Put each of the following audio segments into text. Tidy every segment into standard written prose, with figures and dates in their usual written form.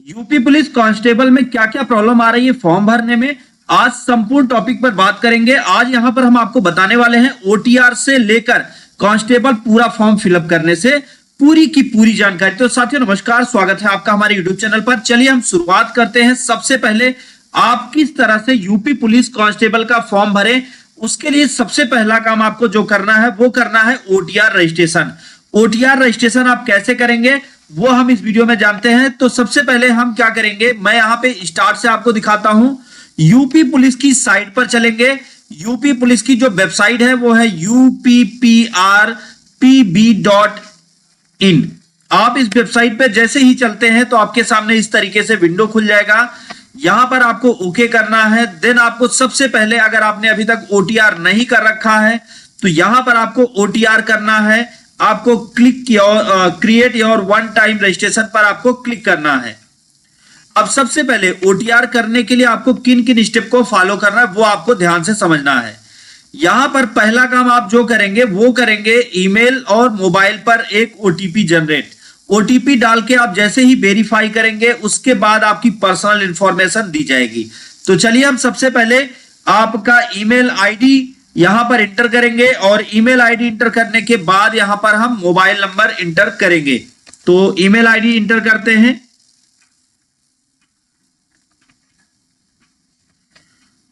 UP police constable में क्या क्या प्रॉब्लम आ रही है फॉर्म भरने में, आज संपूर्ण टॉपिक पर बात करेंगे। आज यहां पर हम आपको बताने वाले हैं ओटीआर से लेकर कांस्टेबल पूरा फॉर्म फिलअप करने से पूरी की पूरी जानकारी। तो साथियों नमस्कार, स्वागत है आपका हमारे यूट्यूब चैनल पर। चलिए हम शुरुआत करते हैं। सबसे पहले आप किस तरह से यूपी पुलिस कांस्टेबल का फॉर्म भरें, उसके लिए सबसे पहला काम आपको जो करना है वो करना है ओटीआर रजिस्ट्रेशन। ओटीआर रजिस्ट्रेशन आप कैसे करेंगे वो हम इस वीडियो में जानते हैं। तो सबसे पहले हम क्या करेंगे, मैं यहां पे स्टार्ट से आपको दिखाता हूं। यूपी पुलिस की साइट पर चलेंगे। यूपी पुलिस की जो वेबसाइट है वो है UPPRPB.in। आप इस वेबसाइट पे जैसे ही चलते हैं तो आपके सामने इस तरीके से विंडो खुल जाएगा। यहां पर आपको ओके करना है। देन आपको सबसे पहले, अगर आपने अभी तक ओटीआर नहीं कर रखा है तो यहां पर आपको ओटीआर करना है। आपको create your one time registration पर आपको क्लिक करना है। अब सबसे पहले ओटीआर करने के लिए आपको किन किन स्टेप को फॉलो करना है वो आपको ध्यान से समझना है। यहां पर पहला काम आप जो करेंगे वो करेंगे ईमेल और मोबाइल पर एक ओटीपी जनरेट। ओटीपी डाल के आप जैसे ही वेरीफाई करेंगे उसके बाद आपकी पर्सनल इंफॉर्मेशन दी जाएगी। तो चलिए हम सबसे पहले आपका ईमेल आईडी यहां पर इंटर करेंगे और ईमेल आईडी इंटर करने के बाद यहां पर हम मोबाइल नंबर इंटर करेंगे। तो ईमेल आईडी इंटर करते हैं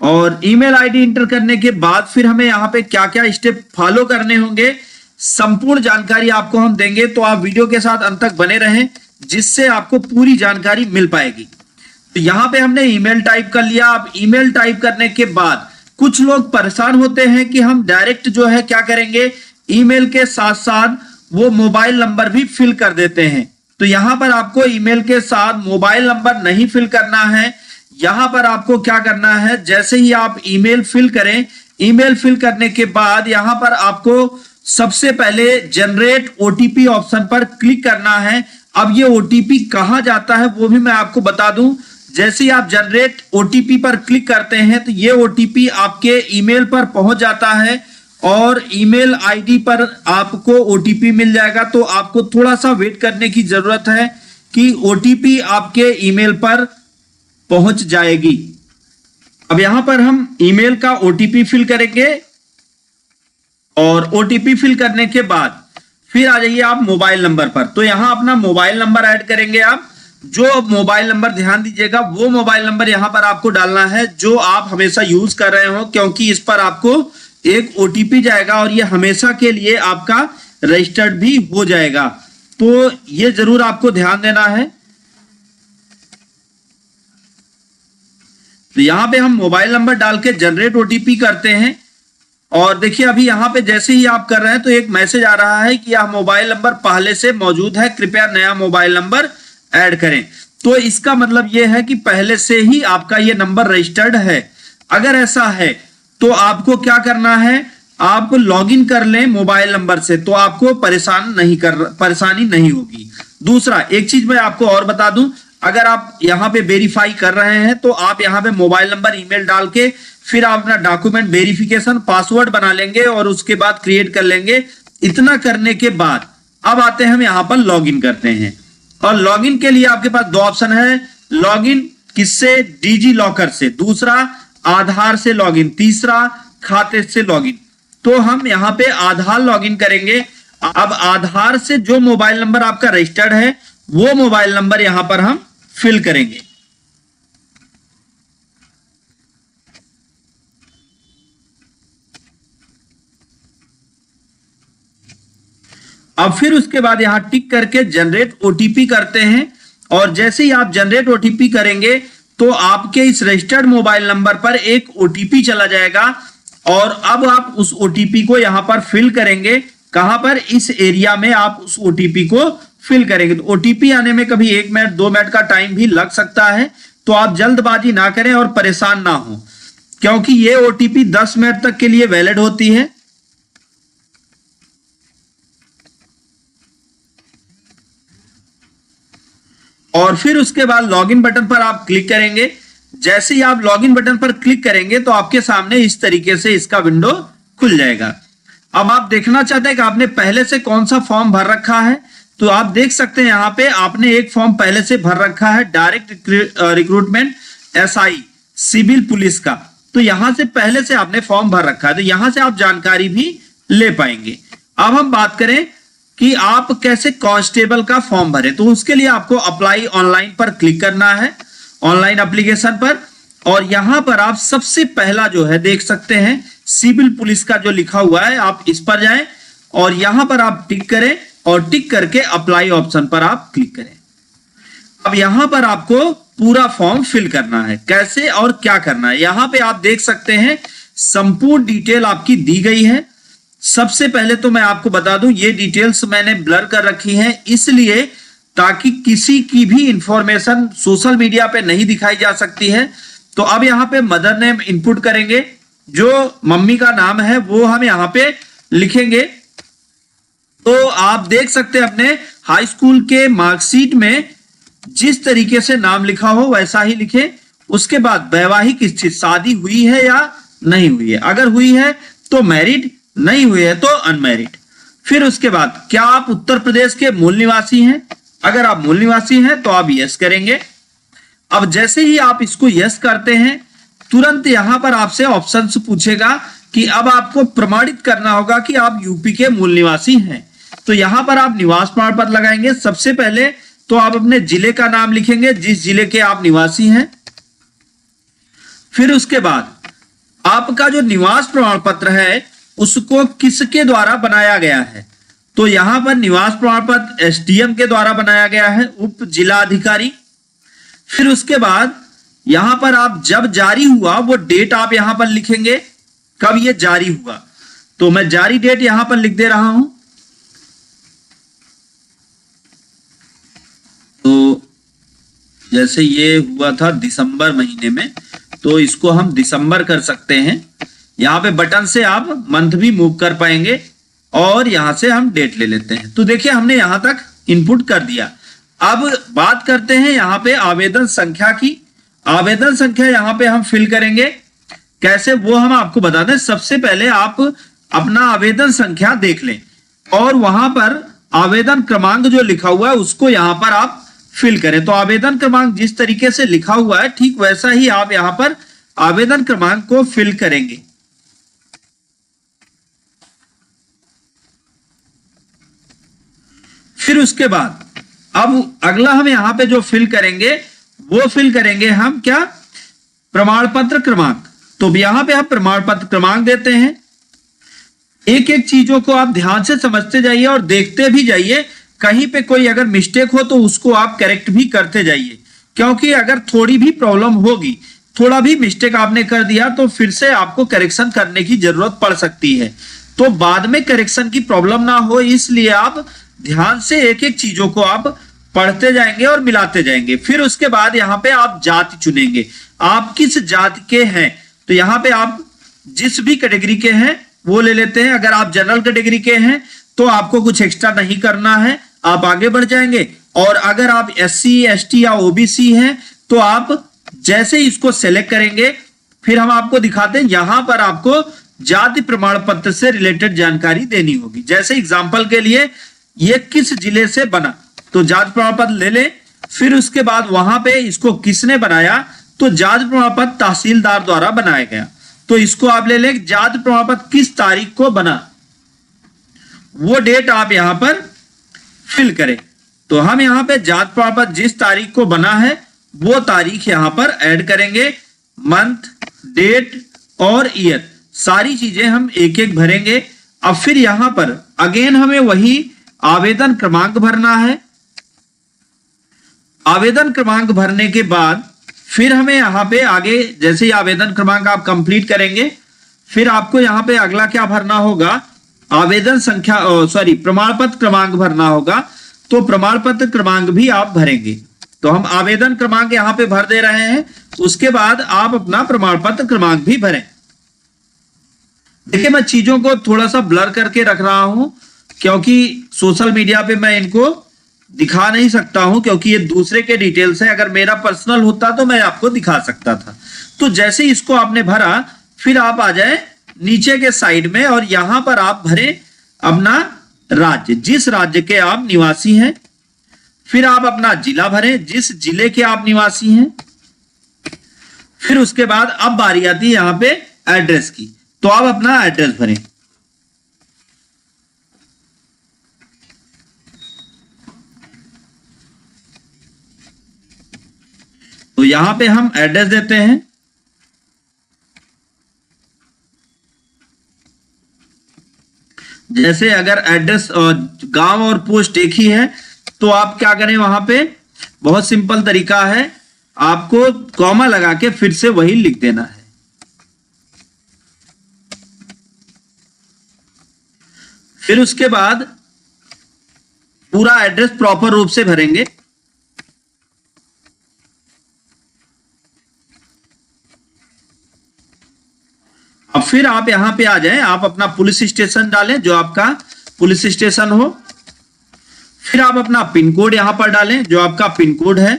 और ईमेल आईडी इंटर करने के बाद फिर हमें यहां पे क्या क्या स्टेप फॉलो करने होंगे संपूर्ण जानकारी आपको हम देंगे। तो आप वीडियो के साथ अंत तक बने रहें जिससे आपको पूरी जानकारी मिल पाएगी। तो यहां पे हमने ईमेल टाइप कर लिया। अब ईमेल टाइप करने के बाद कुछ लोग परेशान होते हैं कि हम डायरेक्ट जो है क्या करेंगे, ईमेल के साथ साथ वो मोबाइल नंबर भी फिल कर देते हैं। तो यहां पर आपको ईमेल के साथ मोबाइल नंबर नहीं फिल करना है। यहां पर आपको क्या करना है, जैसे ही आप ईमेल फिल करें, ईमेल फिल करने के बाद यहां पर आपको सबसे पहले जनरेट ओटीपी ऑप्शन पर क्लिक करना है। अब ये ओटीपी कहां जाता है वो भी मैं आपको बता दूं। जैसे ही आप जनरेट ओटीपी पर क्लिक करते हैं तो ये ओटीपी आपके ईमेल पर पहुंच जाता है और ईमेल आईडी पर आपको ओटीपी मिल जाएगा। तो आपको थोड़ा सा वेट करने की जरूरत है कि ओटीपी आपके ईमेल पर पहुंच जाएगी। अब यहां पर हम ईमेल का ओटीपी फिल करेंगे और ओटीपी फिल करने के बाद फिर आ जाइए आप मोबाइल नंबर पर। तो यहां अपना मोबाइल नंबर ऐड करेंगे। आप जो मोबाइल नंबर, ध्यान दीजिएगा, वो मोबाइल नंबर यहां पर आपको डालना है जो आप हमेशा यूज कर रहे हो, क्योंकि इस पर आपको एक ओटीपी जाएगा और ये हमेशा के लिए आपका रजिस्टर्ड भी हो जाएगा। तो ये जरूर आपको ध्यान देना है। तो यहां पे हम मोबाइल नंबर डाल के जनरेट ओटीपी करते हैं और देखिए अभी यहां पे जैसे ही आप कर रहे हैं तो एक मैसेज आ रहा है कि यह मोबाइल नंबर पहले से मौजूद है, कृपया नया मोबाइल नंबर ऐड करें। तो इसका मतलब यह है कि पहले से ही आपका यह नंबर रजिस्टर्ड है। अगर ऐसा है तो आपको क्या करना है, आप लॉगिन कर लें मोबाइल नंबर से, तो आपको परेशानी नहीं होगी। दूसरा एक चीज मैं आपको और बता दूं, अगर आप यहां पे वेरीफाई कर रहे हैं तो आप यहां पे मोबाइल नंबर ईमेल डाल के फिर आप अपना डॉक्यूमेंट वेरिफिकेशन पासवर्ड बना लेंगे और उसके बाद क्रिएट कर लेंगे। इतना करने के बाद अब आते हैं हम यहां पर लॉगिन करते हैं और लॉगिन के लिए आपके पास दो ऑप्शन है। लॉगिन किससे, डिजी लॉकर से, दूसरा आधार से लॉगिन, तीसरा खाते से लॉगिन। तो हम यहां पे आधार लॉगिन करेंगे। अब आधार से जो मोबाइल नंबर आपका रजिस्टर्ड है वो मोबाइल नंबर यहां पर हम फिल करेंगे। अब फिर उसके बाद यहां टिक करके जनरेट ओटीपी करते हैं और जैसे ही आप जनरेट ओटीपी करेंगे तो आपके इस रजिस्टर्ड मोबाइल नंबर पर एक ओटीपी चला जाएगा और अब आप उस ओटीपी को यहां पर फिल करेंगे। कहां पर, इस एरिया में आप उस ओटीपी को फिल करेंगे। तो ओटीपी आने में कभी 1 मिनट 2 मिनट का टाइम भी लग सकता है, तो आप जल्दबाजी ना करें और परेशान ना हो, क्योंकि ये ओटीपी 10 मिनट तक के लिए वैलिड होती है। और फिर उसके बाद लॉगिन बटन पर आप क्लिक करेंगे। जैसे ही आप लॉगिन बटन पर क्लिक करेंगे तो आपके सामने इस तरीके से इसका विंडो खुल जाएगा। अब आप देखना चाहते हैं कि आपने पहले से कौन सा फॉर्म भर रखा है, तो आप देख सकते हैं यहाँ पे आपने एक फॉर्म पहले से भर रखा है, direct recruitment SI civil police का। तो यहां से पहले से आपने फॉर्म भर रखा है, तो यहां से आप जानकारी भी ले पाएंगे। अब हम बात करें कि आप कैसे कांस्टेबल का फॉर्म भरें, तो उसके लिए आपको अप्लाई ऑनलाइन पर क्लिक करना है, ऑनलाइन एप्लीकेशन पर। और यहां पर आप सबसे पहला जो है देख सकते हैं सिविल पुलिस का जो लिखा हुआ है, आप इस पर जाएं और यहां पर आप टिक करें और टिक करके अप्लाई ऑप्शन पर आप क्लिक करें। अब यहां पर आपको पूरा फॉर्म फिल करना है, कैसे और क्या करना है। यहां पे आप देख सकते हैं संपूर्ण डिटेल आपकी दी गई है। सबसे पहले तो मैं आपको बता दूं, ये डिटेल्स मैंने ब्लर कर रखी हैं इसलिए ताकि किसी की भी इंफॉर्मेशन सोशल मीडिया पे नहीं दिखाई जा सकती है। तो अब यहां पे मदर नेम इनपुट करेंगे, जो मम्मी का नाम है वो हम यहां पे लिखेंगे। तो आप देख सकते हैं अपने हाई स्कूल के मार्कशीट में जिस तरीके से नाम लिखा हो वैसा ही लिखें। उसके बाद वैवाहिक स्थिति, शादी हुई है या नहीं हुई है, अगर हुई है तो मैरिड, नहीं हुई है तो अनमैरिड। फिर उसके बाद क्या आप उत्तर प्रदेश के मूल निवासी हैं, अगर आप मूल निवासी हैं तो आप यस करेंगे। अब जैसे ही आप इसको यस करते हैं तुरंत यहां पर आपसे ऑप्शंस पूछेगा कि अब आपको प्रमाणित करना होगा कि आप यूपी के मूल निवासी हैं। तो यहां पर आप निवास प्रमाण पत्र लगाएंगे। सबसे पहले तो आप अपने जिले का नाम लिखेंगे, जिस जिले के आप निवासी हैं। फिर उसके बाद आपका जो निवास प्रमाण पत्र है उसको किसके द्वारा बनाया गया है, तो यहां पर निवास प्रमाण पत्र एसडीएम के द्वारा बनाया गया है, उप जिलाधिकारी। फिर उसके बाद यहां पर आप जब जारी हुआ वो डेट आप यहां पर लिखेंगे, कब ये जारी हुआ। तो मैं जारी डेट यहां पर लिख दे रहा हूं। तो जैसे ये हुआ था दिसंबर महीने में, तो इसको हम दिसंबर कर सकते हैं। यहां पे बटन से आप मंथ भी मूव कर पाएंगे और यहां से हम डेट ले लेते हैं। तो देखिए हमने यहां तक इनपुट कर दिया। अब बात करते हैं यहां पे आवेदन संख्या की। आवेदन संख्या यहां पे हम फिल करेंगे, कैसे वो हम आपको बता दें। सबसे पहले आप अपना आवेदन संख्या देख लें और वहां पर आवेदन क्रमांक जो लिखा हुआ है उसको यहां पर आप फिल करें। तो आवेदन क्रमांक जिस तरीके से लिखा हुआ है ठीक वैसा ही आप यहां पर आवेदन क्रमांक को फिल करेंगे। फिर उसके बाद अब अगला हम यहां पे जो फिल करेंगे वो फिल करेंगे हम क्या, प्रमाण पत्र क्रमांक। तो यहां पे हम प्रमाण पत्र क्रमांक देते हैं। एक एक चीजों को आप ध्यान से समझते जाइए और देखते भी जाइए, कहीं पे कोई अगर मिस्टेक हो तो उसको आप करेक्ट भी करते जाइए, क्योंकि अगर थोड़ी भी प्रॉब्लम होगी, थोड़ा भी मिस्टेक आपने कर दिया तो फिर से आपको करेक्शन करने की जरूरत पड़ सकती है। तो बाद में करेक्शन की प्रॉब्लम ना हो इसलिए आप ध्यान से एक एक चीजों को आप पढ़ते जाएंगे और मिलाते जाएंगे। फिर उसके बाद यहां पे आप जाति चुनेंगे, आप किस जाति के हैं। तो यहां पे आप जिस भी कैटेगरी के हैं वो ले लेते हैं। अगर आप जनरल कैटेगरी के हैं तो आपको कुछ एक्स्ट्रा नहीं करना है, आप आगे बढ़ जाएंगे। और अगर आप SC ST या OBC हैं तो आप जैसे ही इसको सेलेक्ट करेंगे फिर हम आपको दिखाते हैं, यहां पर आपको जाति प्रमाण पत्र से रिलेटेड जानकारी देनी होगी। जैसे एग्जाम्पल के लिए ये किस जिले से बना, तो जाति प्रमाण पत्र ले ले। फिर उसके बाद वहां पे इसको किसने बनाया, तो जाति प्रमाण पत्र तहसीलदार द्वारा बनाया गया, तो इसको आप ले लें। जाति प्रमाण पत्र किस तारीख को बना वो डेट आप यहां पर फिल करें। तो हम यहां पे जाति प्रमाण पत्र जिस तारीख को बना है वो तारीख यहां पर ऐड करेंगे, मंथ, डेट और ईयर, सारी चीजें हम एक एक भरेंगे। अब फिर यहां पर अगेन हमें वही आवेदन क्रमांक भरना है। आवेदन क्रमांक भरने के बाद फिर हमें यहां पे आगे जैसे ही आवेदन क्रमांक आप कंप्लीट करेंगे फिर आपको यहां पे अगला क्या भरना होगा, आवेदन संख्या प्रमाण पत्र क्रमांक भरना होगा। तो प्रमाण पत्र क्रमांक भी आप भरेंगे। तो हम आवेदन क्रमांक यहां पे भर दे रहे हैं, उसके बाद आप अपना प्रमाण पत्र क्रमांक भी भरें। देखिए मैं चीजों को थोड़ा सा ब्लर करके रख रहा हूं क्योंकि सोशल मीडिया पे मैं इनको दिखा नहीं सकता हूं, क्योंकि ये दूसरे के डिटेल्स है। अगर मेरा पर्सनल होता तो मैं आपको दिखा सकता था। तो जैसे ही इसको आपने भरा फिर आप आ जाए नीचे के साइड में और यहां पर आप भरें अपना राज्य, जिस राज्य के आप निवासी हैं। फिर आप अपना जिला भरें, जिस जिले के आप निवासी हैं। फिर उसके बाद अब बारी आती है यहां पे एड्रेस की, तो आप अपना एड्रेस भरें। तो यहां पे हम एड्रेस देते हैं। जैसे अगर एड्रेस गांव और पोस्ट एक ही है तो आप क्या करें, वहां पे बहुत सिंपल तरीका है, आपको कॉमा लगा के फिर से वही लिख देना है। फिर उसके बाद पूरा एड्रेस प्रॉपर रूप से भरेंगे। अब फिर आप यहां पे आ जाएं, आप अपना पुलिस स्टेशन डालें जो आपका पुलिस स्टेशन हो। फिर आप अपना पिन कोड यहां पर डालें जो आपका पिन कोड है।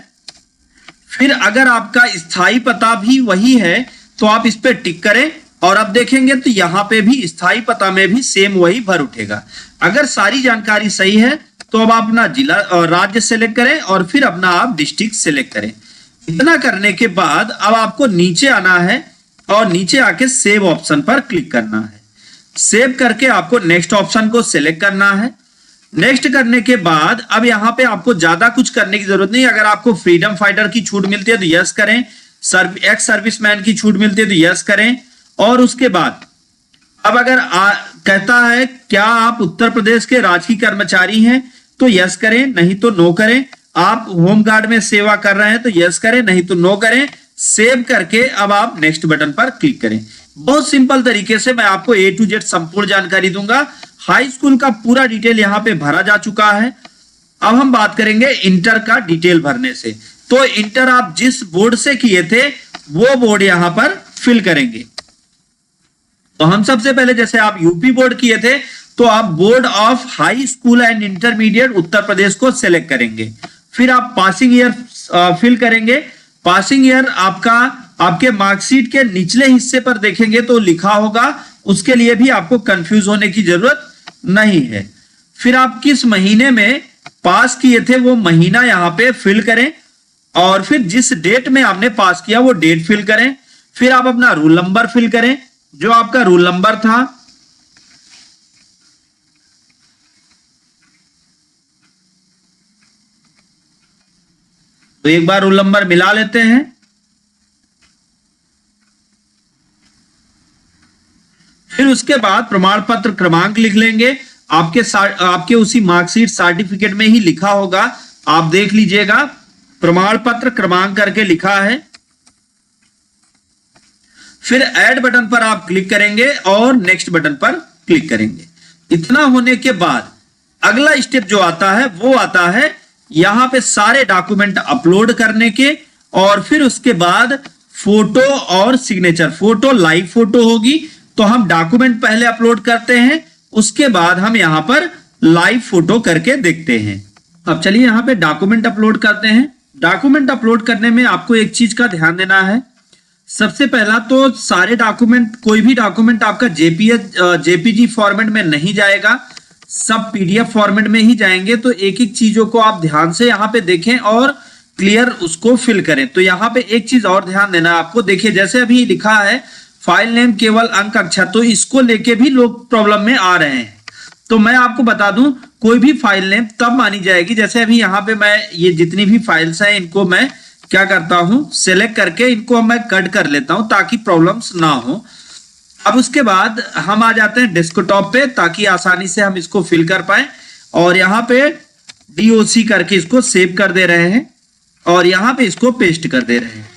फिर अगर आपका स्थायी पता भी वही है तो आप इस पे टिक करें, और अब देखेंगे तो यहां पे भी स्थायी पता में भी सेम वही भर उठेगा। अगर सारी जानकारी सही है तो अब आप अपना जिला और राज्य सेलेक्ट करें और फिर अपना आप डिस्ट्रिक्ट सेलेक्ट करें। इतना करने के बाद अब आपको नीचे आना है और नीचे आके सेव ऑप्शन पर क्लिक करना है। सेव करके आपको नेक्स्ट ऑप्शन को सिलेक्ट करना है। नेक्स्ट करने के बाद अब यहां पे आपको ज्यादा कुछ करने की जरूरत नहीं। अगर आपको फ्रीडम फाइटर की छूट मिलती है तो यस करें, एक्स सर्विसमैन की छूट मिलती है तो यस करें। और उसके बाद अब अगर कहता है क्या आप उत्तर प्रदेश के राजकीय कर्मचारी हैं तो यस करें, नहीं तो नो करें। आप होमगार्ड में सेवा कर रहे हैं तो यस करें, नहीं तो नो करें। सेव करके अब आप नेक्स्ट बटन पर क्लिक करें। बहुत सिंपल तरीके से मैं आपको A to Z संपूर्ण जानकारी दूंगा। हाई स्कूल का पूरा डिटेल यहां पे भरा जा चुका है। अब हम बात करेंगे इंटर का डिटेल भरने से। तो इंटर आप जिस बोर्ड से किए थे वो बोर्ड यहां पर फिल करेंगे। तो हम सबसे पहले जैसे आप यूपी बोर्ड किए थे तो आप board of high school and intermediate Uttar Pradesh को सिलेक्ट करेंगे। फिर आप पासिंग ईयर फिल करेंगे। पासिंग ईयर आपका आपके मार्कशीट के निचले हिस्से पर देखेंगे तो लिखा होगा, उसके लिए भी आपको कंफ्यूज होने की जरूरत नहीं है। फिर आप किस महीने में पास किए थे वो महीना यहां पे फिल करें, और फिर जिस डेट में आपने पास किया वो डेट फिल करें। फिर आप अपना रूल नंबर फिल करें जो आपका रूल नंबर था। तो एक बार रूल नंबर मिला लेते हैं। फिर उसके बाद प्रमाण पत्र क्रमांक लिख लेंगे। आपके उसी मार्कशीट सर्टिफिकेट में ही लिखा होगा, आप देख लीजिएगा, प्रमाण पत्र क्रमांक करके लिखा है। फिर ऐड बटन पर आप क्लिक करेंगे और नेक्स्ट बटन पर क्लिक करेंगे। इतना होने के बाद अगला स्टेप जो आता है वो आता है यहां पे सारे डॉक्यूमेंट अपलोड करने के, और फिर उसके बाद फोटो और सिग्नेचर। फोटो लाइव फोटो होगी तो हम डॉक्यूमेंट पहले अपलोड करते हैं, उसके बाद हम यहां पर लाइव फोटो करके देखते हैं। अब चलिए यहां पे डॉक्यूमेंट अपलोड करते हैं। डॉक्यूमेंट अपलोड करने में आपको एक चीज का ध्यान देना है। सबसे पहला तो सारे डॉक्यूमेंट, कोई भी डॉक्यूमेंट आपका जेपीजी फॉर्मेट में नहीं जाएगा, सब पीडीएफ फॉर्मेट में ही जाएंगे। तो एक एक चीजों को आप ध्यान से यहाँ पे देखें और क्लियर उसको फिल करें। तो यहाँ पे एक चीज और ध्यान देना है आपको। देखिए जैसे अभी लिखा है फाइल नेम केवल अंक अक्षर, तो इसको लेके भी लोग प्रॉब्लम में आ रहे हैं। तो मैं आपको बता दूं, कोई भी फाइल नेम तब मानी जाएगी, जैसे अभी यहाँ पे मैं ये जितनी भी फाइल्स हैं इनको मैं क्या करता हूं, सेलेक्ट करके इनको मैं कट कर लेता हूं ताकि प्रॉब्लम्स ना हो। अब उसके बाद हम आ जाते हैं डेस्कटॉप पे ताकि आसानी से हम इसको फिल कर पाए, और यहाँ पे DOC करके इसको सेव कर दे रहे हैं और यहाँ पे इसको पेस्ट कर दे रहे हैं।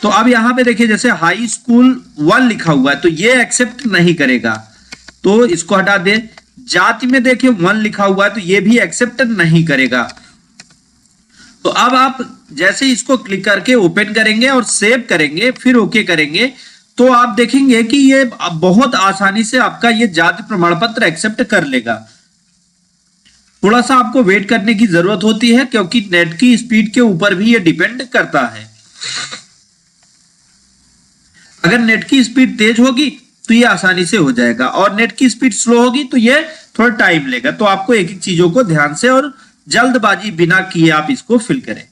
तो अब यहाँ पे देखिए जैसे हाई स्कूल 1 लिखा हुआ है तो ये एक्सेप्ट नहीं करेगा, तो इसको हटा दे। जाति में देखिए 1 लिखा हुआ है तो ये भी एक्सेप्ट नहीं करेगा। तो अब आप जैसे इसको क्लिक करके ओपन करेंगे और सेव करेंगे, फिर ओके करेंगे, तो आप देखेंगे कि ये बहुत आसानी से आपका ये जाति प्रमाण पत्र एक्सेप्ट कर लेगा। थोड़ा सा आपको वेट करने की जरूरत होती है क्योंकि नेट की स्पीड के ऊपर भी ये डिपेंड करता है। अगर नेट की स्पीड तेज होगी तो ये आसानी से हो जाएगा। और नेट की स्पीड स्लो होगी तो ये थोड़ा टाइम लेगा। तो आपको एक एक चीजों को ध्यान से और जल्दबाजी बिना किए आप इसको फिल करें।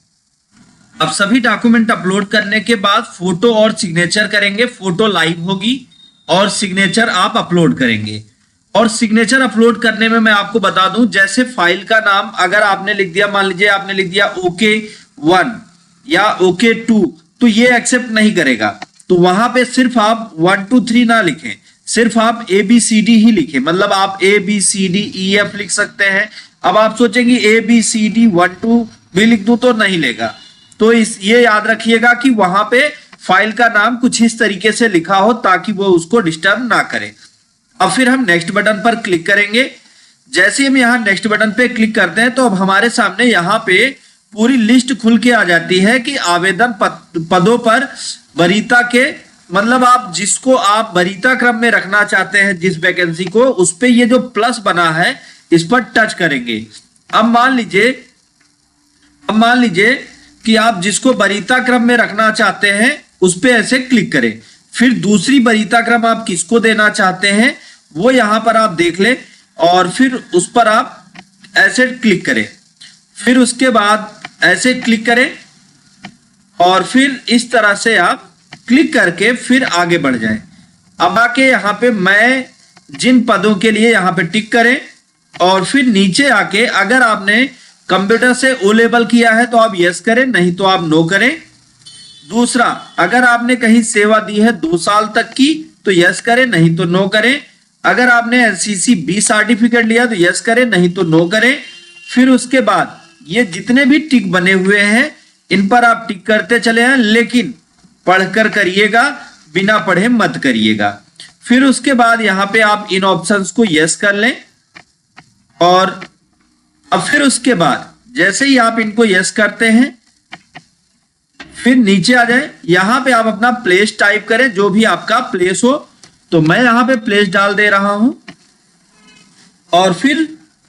अब सभी डॉक्यूमेंट अपलोड करने के बाद फोटो और सिग्नेचर करेंगे। फोटो लाइव होगी और सिग्नेचर आप अपलोड करेंगे। और सिग्नेचर अपलोड करने में मैं आपको बता दूं, जैसे फाइल का नाम अगर आपने लिख दिया, मान लीजिए आपने लिख दिया OK1 या OK2, तो ये एक्सेप्ट नहीं करेगा। तो वहां पे सिर्फ आप 1 2 3 ना लिखें, सिर्फ आप ABCD ही लिखें। मतलब आप ABCDEF लिख सकते हैं। अब आप सोचेंगे ABCD 1 2 भी लिख दूं तो नहीं लेगा। तो ये याद रखिएगा कि वहां पे फाइल का नाम कुछ इस तरीके से लिखा हो ताकि वो उसको डिस्टर्ब ना करे। अब फिर हम नेक्स्ट बटन पर क्लिक करेंगे। जैसे हम यहाँ नेक्स्ट बटन पे क्लिक करते हैं तो अब हमारे सामने यहाँ पे पूरी लिस्ट खुल के आ जाती है कि आवेदन पदों पर वरीयता के, मतलब आप जिसको आप वरीयता क्रम में रखना चाहते हैं जिस वैकेंसी को, उस पे ये जो प्लस बना है इस पर टच करेंगे। अब मान लीजिए कि आप जिसको वरीयता क्रम में रखना चाहते हैं उस पे ऐसे क्लिक करें। फिर दूसरी वरीयता क्रम आप किसको देना चाहते हैं वो यहां पर आप देख लें और फिर उस पर आप ऐसे क्लिक करें। फिर उसके बाद ऐसे क्लिक करें और फिर इस तरह से आप क्लिक करके फिर आगे बढ़ जाएं। अब आके यहाँ पे मैं जिन पदों के लिए यहाँ पे टिक करें और फिर नीचे आके अगर आपने कंप्यूटर से O लेवल किया है तो आप यस करें, नहीं तो आप नो करें। दूसरा, अगर आपने कहीं सेवा दी है 2 साल तक की तो यस करें, नहीं तो नो करें। अगर आपने NCC B सर्टिफिकेट लिया तो यस करें, नहीं तो नो करें। फिर उसके बाद ये जितने भी टिक बने हुए हैं इन पर आप टिक करते चले हैं, लेकिन पढ़कर करिएगा, बिना पढ़े मत करिएगा। फिर उसके बाद यहाँ पे आप इन ऑप्शंस को यस कर लें और अब फिर उसके बाद जैसे ही आप इनको यस करते हैं फिर नीचे आ जाए। यहां पे आप अपना प्लेस टाइप करें, जो भी आपका प्लेस हो। तो मैं यहां पे प्लेस डाल दे रहा हूं और फिर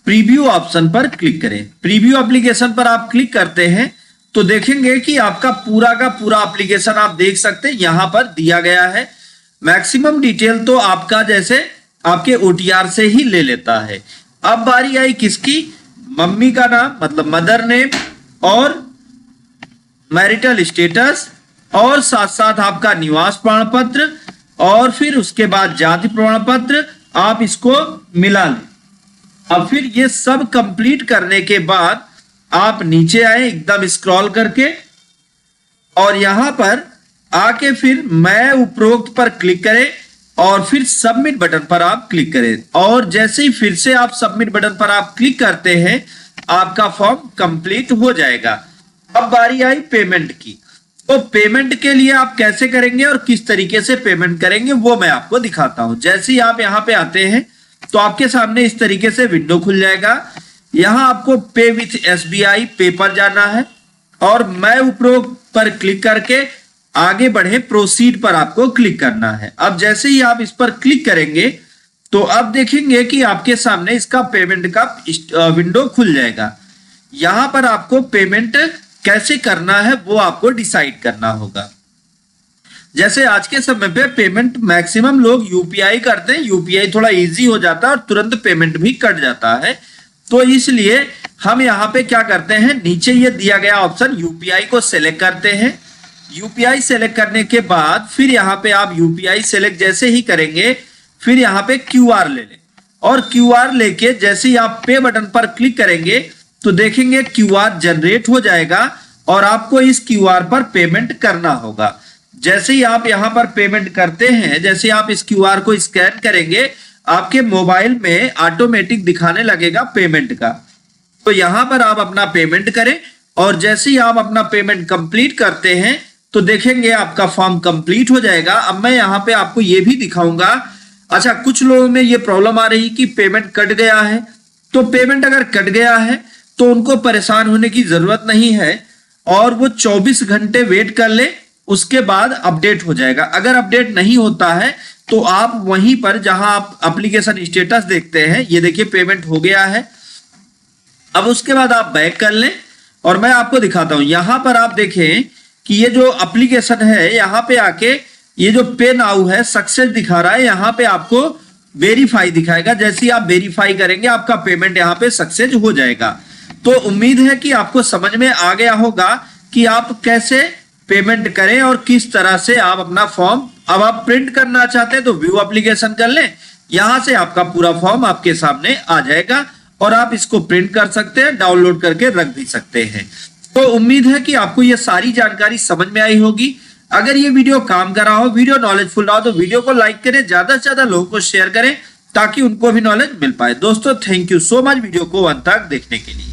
प्रीव्यू ऑप्शन पर क्लिक करें। प्रीव्यू एप्लीकेशन पर आप क्लिक करते हैं तो देखेंगे कि आपका पूरा का पूरा एप्लीकेशन आप देख सकते हैं यहां पर दिया गया है। मैक्सिमम डिटेल तो आपका जैसे आपके OTR से ही ले लेता है। अब बारी आई किसकी, मम्मी का नाम मतलब मदर नेम और मैरिटल स्टेटस और साथ साथ आपका निवास प्रमाण पत्र और फिर उसके बाद जाति प्रमाण पत्र, आप इसको मिला लें। अब फिर ये सब कंप्लीट करने के बाद आप नीचे आए एकदम स्क्रॉल करके और यहां पर आके फिर मैं उपरोक्त पर क्लिक करें और फिर सबमिट बटन पर आप क्लिक करें। और जैसे ही फिर से आप सबमिट बटन पर आप क्लिक करते हैं आपका फॉर्म कंप्लीट हो जाएगा। अब बारी आई पेमेंट की। तो पेमेंट के लिए आप कैसे करेंगे और किस तरीके से पेमेंट करेंगे वो मैं आपको दिखाता हूं। जैसे ही आप यहां पे आते हैं तो आपके सामने इस तरीके से विंडो खुल जाएगा। यहां आपको पे विथ SBI पे पर जाना है और मैं उपरोक्त पर क्लिक करके आगे बढ़े प्रोसीड पर आपको क्लिक करना है। अब जैसे ही आप इस पर क्लिक करेंगे तो अब देखेंगे कि आपके सामने इसका पेमेंट का विंडो खुल जाएगा। यहां पर आपको पेमेंट कैसे करना है वो आपको डिसाइड करना होगा। जैसे आज के समय पे पेमेंट मैक्सिमम लोग UPI करते हैं। UPI थोड़ा इजी हो जाता है और तुरंत पेमेंट भी कट जाता है। तो इसलिए हम यहाँ पे क्या करते हैं, नीचे ये दिया गया ऑप्शन UPI को सिलेक्ट करते हैं। UPI सेलेक्ट करने के बाद फिर यहाँ पे आप UPI सेलेक्ट जैसे ही करेंगे फिर यहाँ पे QR ले लें और QR लेके जैसे ही आप पे बटन पर क्लिक करेंगे तो देखेंगे QR जनरेट हो जाएगा और आपको इस QR पर पेमेंट करना होगा। जैसे ही आप यहाँ पर पेमेंट करते हैं, जैसे आप इस QR को स्कैन करेंगे आपके मोबाइल में ऑटोमेटिक दिखाने लगेगा पेमेंट का। तो यहाँ पर आप अपना पेमेंट करें और जैसे ही आप अपना पेमेंट कंप्लीट करते हैं तो देखेंगे आपका फॉर्म कंप्लीट हो जाएगा। अब मैं यहाँ पे आपको ये भी दिखाऊंगा। अच्छा, कुछ लोगों में ये प्रॉब्लम आ रही कि पेमेंट कट गया है। तो पेमेंट अगर कट गया है तो उनको परेशान होने की जरूरत नहीं है और वो 24 घंटे वेट कर ले, उसके बाद अपडेट हो जाएगा। अगर अपडेट नहीं होता है तो आप वहीं पर जहां आप एप्लीकेशन स्टेटस देखते हैं, ये देखिए पेमेंट हो गया है। अब उसके बाद आप बैक कर लें और मैं आपको दिखाता हूं। यहां पर आप देखें कि ये जो एप्लीकेशन है यहाँ पे आके ये जो पे नाउ है सक्सेस दिखा रहा है, यहाँ पे आपको वेरीफाई दिखाएगा। जैसे ही आप वेरीफाई करेंगे आपका पेमेंट यहाँ पे सक्सेस हो जाएगा। तो उम्मीद है कि आपको समझ में आ गया होगा कि आप कैसे पेमेंट करें और किस तरह से आप अपना फॉर्म, अब आप प्रिंट करना चाहते हैं तो व्यू एप्लीकेशन कर लें, यहां से आपका पूरा फॉर्म आपके सामने आ जाएगा और आप इसको प्रिंट कर सकते हैं, डाउनलोड करके रख भी सकते हैं। तो उम्मीद है कि आपको ये सारी जानकारी समझ में आई होगी। अगर ये वीडियो काम कर रहा हो, वीडियो नॉलेजफुल रहा हो, तो वीडियो को लाइक करें, ज्यादा से ज्यादा लोगों को शेयर करें ताकि उनको भी नॉलेज मिल पाए। दोस्तों thank you so much video को अंत तक देखने के लिए।